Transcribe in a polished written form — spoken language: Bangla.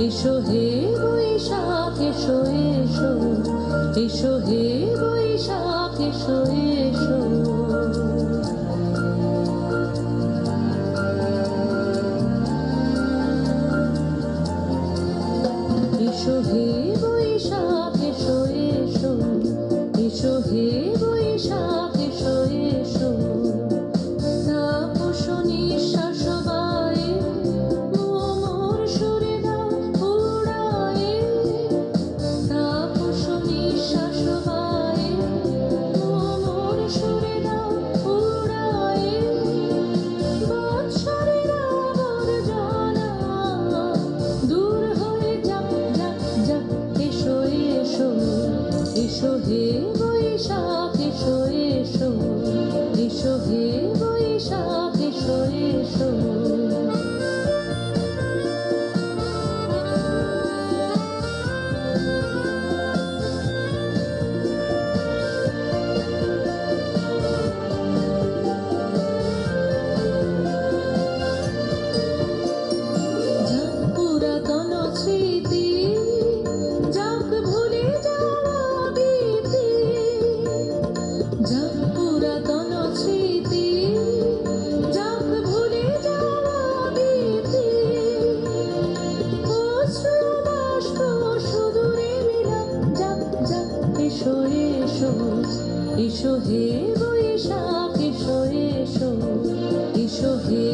এসো হে বৈশাখ এসো এসো, এসো হে বৈশাখ এসো এসো। এসো হে বৈশাখ এসো এসো, এসো হে বৈশাখ এসো এসো। তাপস নিঃশ্বাস বায়ে মোর সুরে দাও উড়ায়ে, তাপস নিঃশ্বাস বায়ে মোর সুরে দাও উড়ায়ে। বৎসরের আবর্জনা দূর হয়ে যাক যাক যাক। এসো এসো, এসো হে বৈশাখ এসো এসো, এসো হে বৈশাখ এসো এসো। যাক পুরাতন স্মৃতি, যাক ভুলে যাওয়া ভীতি, যাক পুরাতন স্মৃতি, যাক ভুলে যাওয়া ভীতি। অশ্রু বাষ্প সুদূরে মিলাপ যাক যাক। এসো এসো, এসো হে বৈশাখ এসো এসো, এসো হে